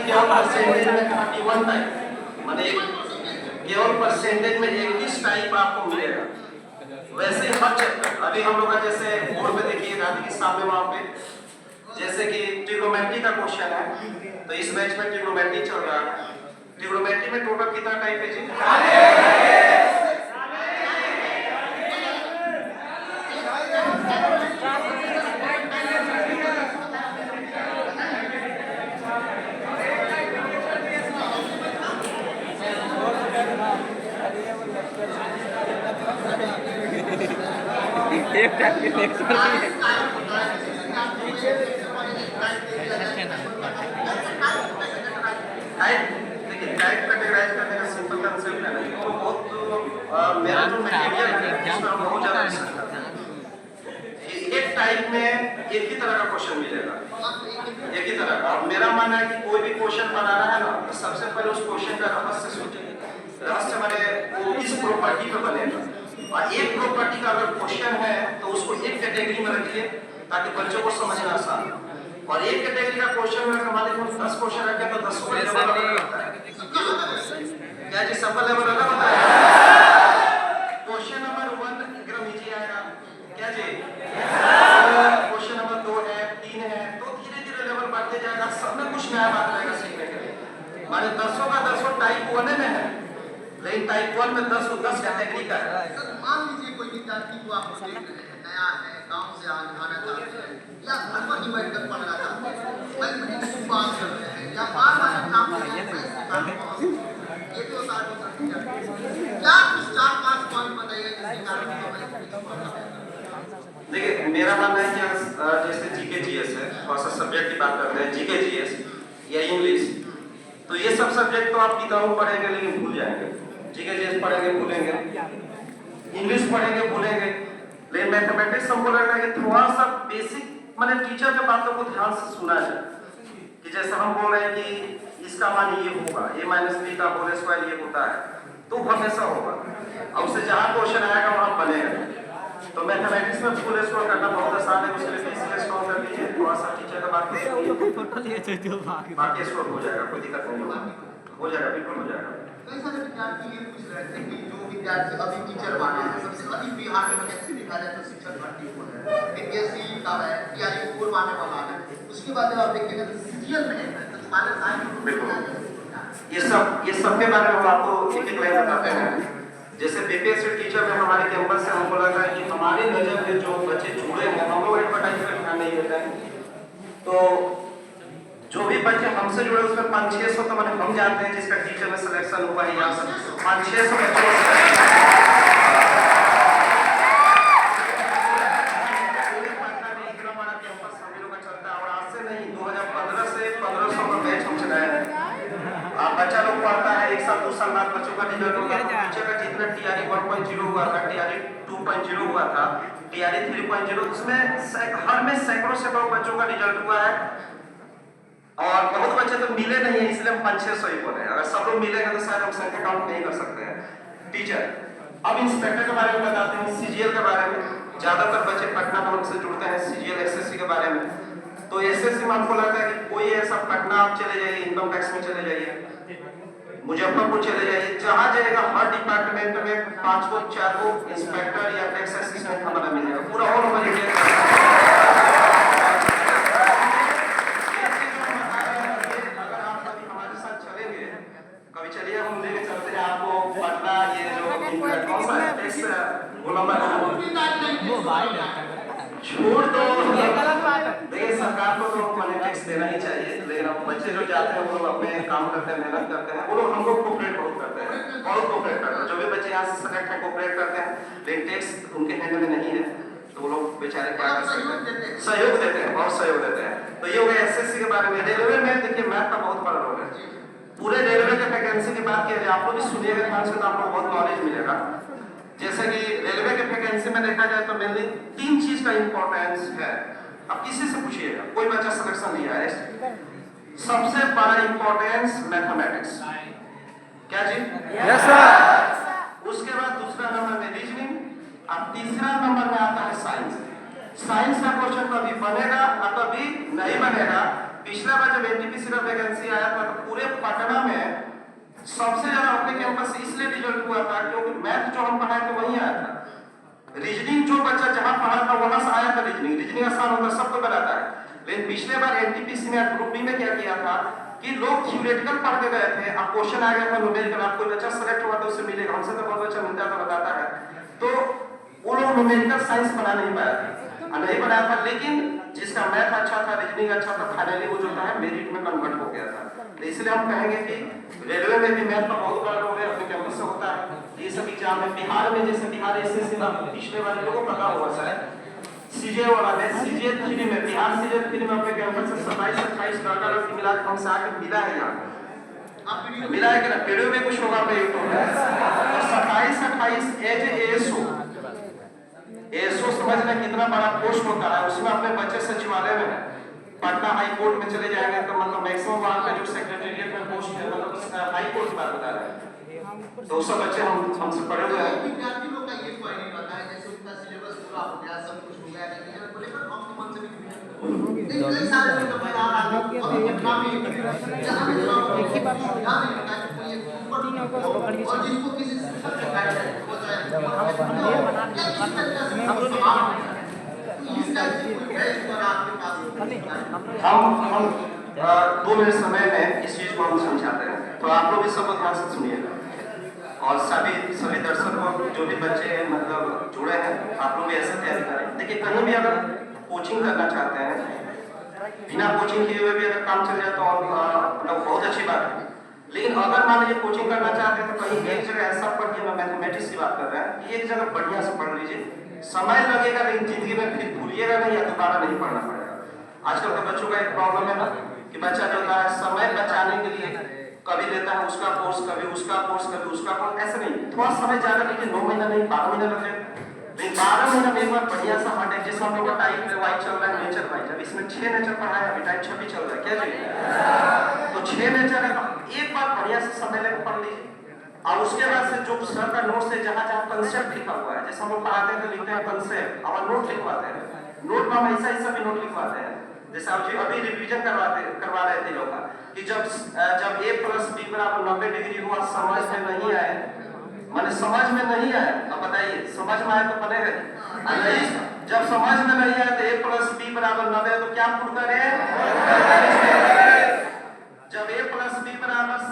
केवल परसेंटेज में 31 टाइप, माने केवल परसेंटेज में 21 टाइप आपको मिलेगा। वैसे ही हर चैप्टर अभी हम लोग जैसे बोर्ड पे देखिए राधे के सामने वहां पे जैसे कि ट्रिग्नोमेट्री का क्वेश्चन है, तो इस बैच में ट्रिग्नोमेट्री चल रहा है। ट्रिग्नोमेट्री में टोटल कितना टाइप है जी? एक टाइप के लेक्चर भी है। देखिए टाइप कैटेगराइज करने का सिंपल कांसेप्ट है ना, तो बहुत मेरा जो मटेरियल है उसमें बहुत ज्यादा रिसर्च करता हूं। एक टाइप में एक ही तरह का क्वेश्चन मिलेगा, एक ही तरह का। मेरा मानना है कि कोई भी क्वेश्चन बनाना है ना, तो सबसे पहले उस क्वेश्चन का रहस्य सोचिए। रहस्य माने वो इस प्रॉपर्टी पे बनेगा, और एक प्रॉपर्टी का अगर क्वेश्चन है तो उसको एक कैटेगरी में रखिए ताकि बच्चों को समझना आसान हो। और एक कैटेगरी का क्वेश्चन में हमारे को 10 क्वेश्चन रखे तो 10 का लेवल अलग होता है। क्या जी सबका लेवल अलग होता है? क्वेश्चन नंबर 1 एकदम इजी आएगा, क्या जी? क्वेश्चन नंबर 2 है, 3 है, तो धीरे-धीरे लेवल बढ़ते जाएगा। सब में कुछ नया बात रहेगा सीखने के लिए। माने 10 का 10 टाइप 1 में है, लेकिन टाइप 1 में 10 कैटेगरी का है। मान लीजिए कोई विद्यार्थी को आप देख रहे हैं, नया है, गांव से आना चाहते हैं या घर पर ही बैठकर पढ़ना चाहते हैं, मैथमेटिक्स की बात कर रहे हैं या बार-बार एग्जाम में ये तो सारी क्या कुछ 4-5 पॉइंट बताइए जिसके कारण देखिए मेरा मानना है कि जैसे जीके जीएस है, थोड़ा सा सब्जेक्ट की बात करते हैं, जीके जीएस या इंग्लिश, तो ये सब सब्जेक्ट तो आप किताबों पढ़ेंगे लेकिन भूल जाएंगे। जीके जीएस पढ़ेंगे भूलेंगे, इंग्लिश पढ़ेंगे भूलेंगे, लेकिन मैथमेटिक्स हमको लगता है कि थोड़ा सा बेसिक माने टीचर के बातों को ध्यान से सुना जाए। कि जैसे हम बोल रहे हैं कि इसका मान ये होगा, a - b का होल स्क्वायर ये होता है, तो हमेशा होगा, और उससे जहाँ क्वेश्चन आएगा वहाँ बनेगा। तो मैथमेटिक्स में फुल स्कोर करना बहुत आसान है, उसके लिए बेसिक स्कोर कर लीजिए, थोड़ा सा टीचर का बात बाकी स्कोर हो जाएगा, कोई दिक्कत नहीं होगा, हो जाएगा, बिल्कुल हो जाएगा। कई सारे विद्यार्थी ये पूछ रहे थे कि जो विद्यार्थी अभी टीचर बना है, सबसे अधिक बिहार में वैकेंसी देखा जाए तो शिक्षक भर्ती हुआ है, बीपीएससी का है, टीआरई कोर आने वाला है, उसके बाद जब आप देखिएगा तो सीजीएल में है, तो तुम्हारे साथ बिल्कुल ये सब के बारे में हम आपको एक लाइन बताते हैं। जैसे बीपीएससी टीचर में हमारे कैंपस से हमको लग रहा है कि हमारे नजर में जो बच्चे जुड़े हैं, हम लोग एडवर्टाइजमेंट ध्यान नहीं देते हैं, तो जो भी बच्चे हमसे जुड़े उसमें 500-600 तो मैंने हम जानते हैं जिसका टीचर में सिलेक्शन हुआ है, यहाँ से 500-600 बच्चों पूरे पटना में इतना बड़ा कैंपस हम लोग का चलता है, और आज से नहीं 2015 से 1500 का बैच हम चलाए हैं। बच्चा लोग पढ़ता है, 1 साल 2 साल बाद बच्चों का रिजल्ट होगा, टीचर का जितना टीआरई 1.0 हुआ था, टीआरई 2.0 हुआ था, टीआरई 3.0, उसमें हर में सैकड़ों बच्चों का रिजल्ट हुआ है, और बहुत बच्चे तो मिले नहीं है, इसलिए हम 500-600 ही बोले। अगर सब लोग मिलेंगे तो शायद हम संख्या काउंट नहीं कर सकते हैं। टीचर अब इंस्पेक्टर के बारे में बताते हैं, सीजीएल के बारे में। ज्यादातर बच्चे पटना में हमसे जुड़ते हैं सीजीएल एसएससी के बारे में, तो एसएससी में हमको लगता है कि कोई ऐसा पटना आप चले जाइए, इनकम टैक्स में चले जाइए, मुजफ्फरपुर चले जाइए, जहाँ जाएगा हर डिपार्टमेंट में 5 को 4 को इंस्पेक्टर या टैक्स असिस्टेंट हमारा मिलेगा, पूरा ऑल ओवर इंडिया। कभी चलिए हम लेके चलते हैं आपको पटना, ये जो कौन सा टैक्स छूट तो ये गलत बात है। देखिए सरकार को तो मनी टैक्स देना ही चाहिए, लेकिन अब बच्चे जो जाते हैं वो लोग अपने काम करते हैं, मेहनत करते हैं, वो लोग हमको कोऑपरेट बहुत करते हैं, बहुत कोऑपरेट करते हैं। जो भी बच्चे यहाँ से सेलेक्ट हैं कोऑपरेट करते हैं, लेकिन टैक्स उनके हैंड में नहीं है, तो वो लोग बेचारे क्या कर सकते हैं, सहयोग देते हैं, बहुत सहयोग देते हैं। तो ये हो गया एसएससी के बारे में। रेलवे में देखिए मैथ का बहुत बड़ा रोल है। पूरे रेलवे के वैकेंसी की बात किया जाए, आप लोग भी सुनिएगा ध्यान से, तो आपको बहुत नॉलेज मिलेगा। जैसे कि रेलवे के वैकेंसी में देखा जाए तो मेनली 3 चीज का इंपॉर्टेंस है। अब किसी से पूछिएगा, कोई बच्चा सिलेक्शन नहीं आया, सबसे बड़ा इंपॉर्टेंस मैथमेटिक्स, क्या जी? Yes sir. उसके बाद दूसरा नंबर में रीजनिंग, अब तीसरा नंबर में आता है साइंस। साइंस का क्वेश्चन कभी बनेगा और कभी नहीं बनेगा, पिछला बार जब एनटीपीसी का वैकेंसी आया था तो पूरे पटना में सबसे ज्यादा अपने कैंपस से इसलिए रिजल्ट हुआ था क्योंकि मैथ जो हम पढ़ाए थे वही आया था। रीजनिंग जो बच्चा जहां पढ़ा था वहां से आया था। रीजनिंग आसान होता है, सबको बनाता है। लेकिन पिछले बार एनटीपीसी में ग्रुप बी में क्या किया था कि लोग थ्योरेटिकल पढ़ के गए थे, अब क्वेश्चन आ गया था न्यूमेरिकल, आप कोई बच्चा सेलेक्ट हुआ तो उससे मिलेगा, हमसे तो बहुत बच्चा मिलता है तो बताता है, तो वो लोग न्यूमेरिकल साइंस बना नहीं पाया था, नहीं बनाया था। लेकिन जिसका मैथ अच्छा था, रीजनिंग अच्छा था, फाइनली वो जो है मेरिट में कन्वर्ट हो गया था। तो इसलिए हम कहेंगे कि रेलवे में भी मैथ का बहुत बड़ा रोल है, अपने कैंपस से होता है ये सब एग्जाम है। बिहार में जैसे बिहार एसएससी का पिछले वाले लोगों को पता हुआ शायद सीजे वाला में सीजे 3 में बिहार सीजे 3 में अपने कैंपस से 27-28 लड़का लड़की मिला के हमसे आके मिला है यहाँ मिला है कि ना वीडियो में कुछ होगा पे यूट्यूब में। 27-28 एज एएसओ एएसओ समझना कितना बड़ा पोस्ट होता है। उसमें अपने बच्चे सचिवालय में पटना हाई कोर्ट में चले जाएंगे तो मतलब मैक्सिमम वहां पे जो सेक्रेटेरिएट में पोस्ट है मतलब हाई कोर्ट बात बता रहे हैं। तो सब बच्चे हमसे पढ़े हुए हैं। विद्यार्थी लोग का ये क्वेरी रहता है जैसे उनका सिलेबस पूरा हो गया, सब कुछ हो गया, लेकिन जब बोले पर हम मन से भी कई साल में तो बता रहा हूं अभी पटना में जहां पे एक ही बात ध्यान नहीं रखा कि कोई ऊपर और जिसको किसी शिक्षक ने गाइड किया वो चाहे इस टाइप से कोई बैच पर आपके पास हम 2 मिनट समय में इस चीज को हम समझाते हैं, तो आप लोग भी सब ध्यान से सुनिएगा और सभी दर्शक जो भी बच्चे मतलब जुड़े हैं आप लोग भी ऐसे तैयारी करें। देखिए कहीं भी अगर कोचिंग करना चाहते हैं बिना कोचिंग किए हुए भी अगर काम चल जाए तो मतलब बहुत अच्छी बात है। लेकिन अगर मान लीजिए कोचिंग करना चाहते हैं तो कहीं एक जगह ऐसा पढ़िए, मैं मैथमेटिक्स की बात कर रहा है, एक जगह बढ़िया से पढ़ लीजिए, समय लगेगा लेकिन जिंदगी में फिर भूलिएगा नहीं या दोबारा नहीं पढ़ना पड़ेगा। आजकल के बच्चों का एक प्रॉब्लम है ना कि बच्चा जो है समय बचाने के लिए कभी लेता है उसका कोर्स, कभी उसका कोर्स, कभी उसका कोर्स, ऐसे नहीं, थोड़ा समय ज्यादा लीजिए, 9 महीना नहीं 12 महीना लगे, लेकिन 12 महीना में एक बार बढ़िया सा हट है। जैसे हम लोग का टाइप वाइज चल रहा है नेचर वाइज, अब इसमें 6 नेचर पढ़ाया, अभी टाइप 26 चल रहा है, क्या जी तो 6 नेचर है, एक बार बढ़िया से समय लेकर पढ़ लीजिए और उसके बाद से जो सर का नोट से जहां जहां कंसेप्ट लिखा हुआ है, जैसे हम लोग पढ़ाते हैं तो लिखते हैं कंसेप्ट और नोट लिखवाते हैं, नोट में हम ऐसा भी नोट लिखवाते हैं। जैसे आप जी अभी रिवीजन करवा रहे थे लोग कि जब a + b = 90 डिग्री हुआ, समझ में नहीं आए, माने समझ में नहीं आए, अब बताइए समझ में आए तो बनेगा नहीं, जब समझ में नहीं आए तो a + b = 90 तो क्या प्रूव करें, जब a + b =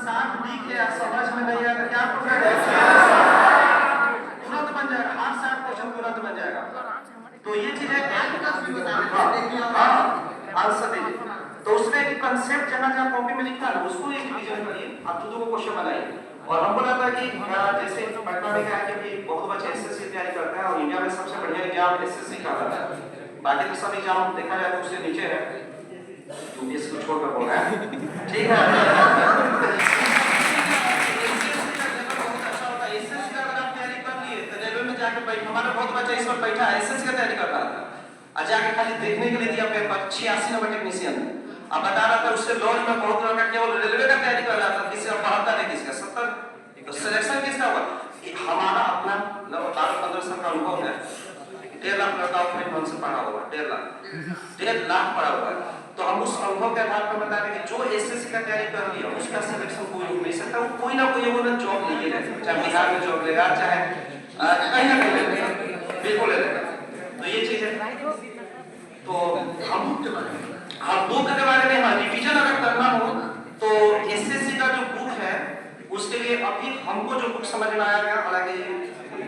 60 दिखे समझ में नहीं आए तो क्या प्रूव करें, तुरंत बन जाएगा, हर 60 क्वेश्चन तुरंत बन जाएगा। तो ये चीज है आंसर दीजिए, तो उसमें एक कंसेप्ट जहां जहां कॉपी में लिखा है उसको एक रिवीजन करिए, आप दो क्वेश्चन बनाइए। और हम बोला था कि जैसे पटना में क्या है कि बहुत बच्चे एसएससी की तैयारी करते हैं और इंडिया में सबसे बढ़िया एग्जाम एसएससी का होता है, बाकी तो सब एग्जाम देखा जाए तो उससे नीचे है, यूपीएससी को छोड़कर बोल रहा है, ठीक है। एसएससी का अगर आप तैयारी कर लिए तो रेलवे में जाके बैठ, हमारा बहुत बच्चा इस बार बैठा एसएससी का तैयारी कर रहा था, आज जाके खाली देखने के लिए दिया पेपर 86 नंबर टेक्नीशियन में, अब बता रहा था उससे लॉज में बहुत लड़का केवल रेलवे का तैयारी कर रहा था, किसी का 72 है, किसी का 70, तो सिलेक्शन किसका हुआ, हमारा अपना लगभग 12-15 साल का अनुभव है, 1.5 लाख लड़का अपने मन से पढ़ा हुआ, 1.5 लाख पढ़ा हुआ है। तो हम उस अनुभव के आधार पर बता रहे हैं कि जो एसएससी का तैयारी कर लिया उसका सिलेक्शन कोई हो नहीं सकता, वो कोई ना कोई वो जॉब लेगा, चाहे बिहार में जॉब लेगा, चाहे कहीं ना कहीं लेगा, बिल्कुल लेगा। तो ये चीज है, तो हम बुक के बारे में रिवीजन अगर करना हो तो एसएससी का जो बुक है उसके लिए अभी हमको जो बुक समझ में आया गया, हालांकि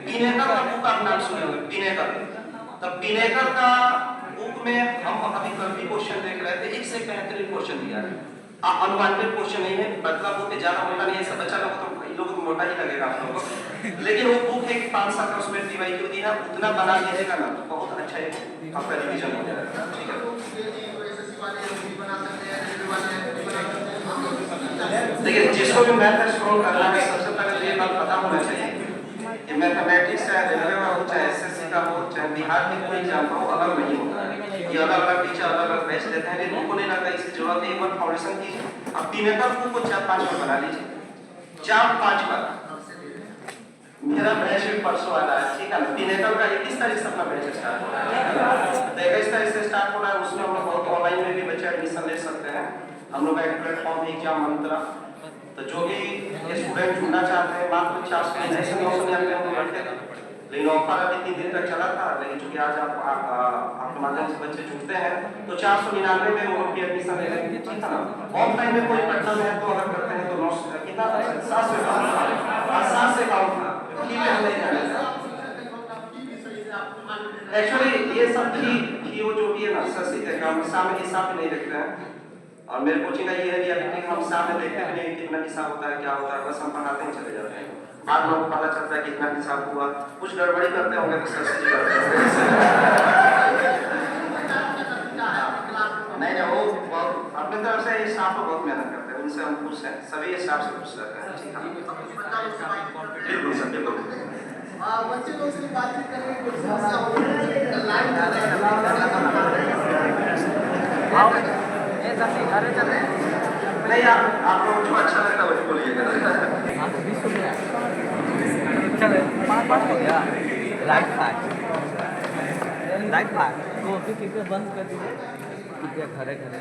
बिनेकर का बुक आप नाम सुने होंगे, बिनेकर, तो बिनेकर का बुक में हम अभी कल भी क्वेश्चन देख रहे थे, एक से बेहतरीन क्वेश्चन दिया है, अनवांटेड क्वेश्चन नहीं है, पतला बुक है, ज्यादा मोटा नहीं है, सब बच्चा लोग तो लोग मोटा ही लगेगा आप लोगों को, लेकिन वो बुक है कि 5 साल का उसमें DYQ दिया, उतना बना लीजिएगा ना तो बहुत अच्छा है, आपका रिवीजन हो जाएगा, ठीक है। देखिए जिसको भी मैथ स्ट्रॉन्ग करना है सबसे पहले ये बात पता होना चाहिए कि मैथमेटिक्स है, रेलवे का हो, चाहे एसएससी का हो, चाहे बिहार में कोई एग्जाम हो, अलग नहीं होता है, ये अलग-अलग टीचर अलग-अलग बैच देते हैं, लेकिन उनको नहीं लगता इसकी जरूरत है, एक बार फाउंडेशन कीजिए, अब बिनेकर बुक को 4-5 बार बना लीजिए, 4-5 बार, मेरा बैच भी परसों आ रहा है, ठीक है ना, बिनेकर का 21 तारीख से अपना बैच स्टार्ट हो रहा है, 21 तारीख से स्टार्ट हो रहा है, उसमें हम लोग बहुत ऑनलाइन में भी बच्चे एडमिशन ले सकते हैं। सकते हैं। हम लोग का एक प्लेटफॉर्म है एग्जाम मंत्रा, तो जो भी स्टूडेंट जुड़ना चाहते हैं मात्र 499 हम बैठे थे, लेकिन ऑफर अभी 3 दिन तक चला था। लेकिन चूंकि आज आपके माध्यम से बच्चे जुड़ते हैं तो 499 में वो लोग की एडमिशन ले लेंगे, ठीक है ना। ऑफलाइन में कोई प्रॉब्लम है तो अगर करते हैं तो 9 कितना 7 से कम था, ठीक है नहीं जाने एक्चुअली ये सब की वो जो भी है ना सर सीधे हम सामने हिसाब में नहीं देखते हैं। और मेरे कोचिंग का ये है रियलिटी हम सामने देखते भी नहीं कितना हिसाब होता है क्या होता है, बस हम पढ़ाते ही चले जाते हैं। बाद में पता चलता है कितना हिसाब हुआ, कुछ गड़बड़ी करते होंगे तो सर से करते होंगे। नहीं वो अपने तरफ से स्टाफ को बहुत मेहनत करते हैं, उनसे हम खुश हैं, सभी स्टाफ से खुश रहते हैं, ठीक है बिल्कुल सर बिल्कुल। बच्चे लोग से बातचीत करने की कोई समस्या हो रही है लाइन नहीं आप लोग जो अच्छा लगता है वही बोलिएगा। चले 5 हो गया राइट फाइव तो फिर बंद कर दीजिए, खड़े खड़े